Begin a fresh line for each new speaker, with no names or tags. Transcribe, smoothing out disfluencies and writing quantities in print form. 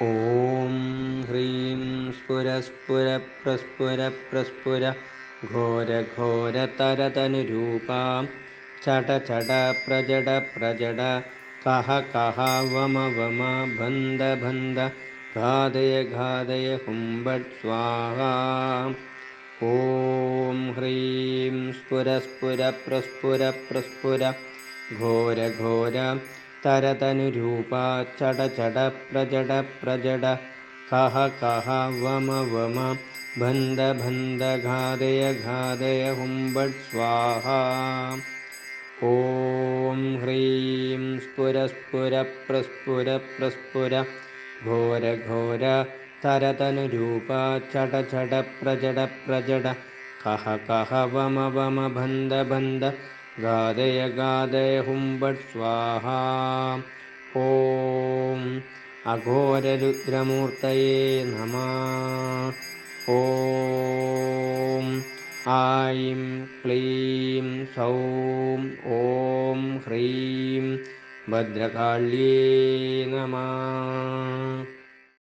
ॐ ह्रीं स्फुरस्फुरप्रस्फुरप्रस्फुर घोरघोरतरतनुरूपा चटचटप्रजडप्रजड कः कः वम वम भन्द भन्द घादय घादय हुम्बट् स्वाहा। ॐ ह्रीं स्फुरस्फुरप्रस्फुरप्रस्फुर घोरघोर तरतनुरूपा चटचटप्रजडप्रजड कः कः वम वम भन्द भन्द घादय घादय हुम्बट् स्वाहा। ॐ ह्रीं स्फुरस्फुरप्रस्फुरप्रस्फुर घोरघोर तरतनुरूपा चटचटप्रजडप्रजड कः कः वम वम भन्द भन्द घादय घादय हुम्बट् स्वाहा। ॐ अघोररुद्रमूर्तये नमः। ॐ ऐं क्लीं सौं ॐ ह्रीं भद्रकाल्ये नमः।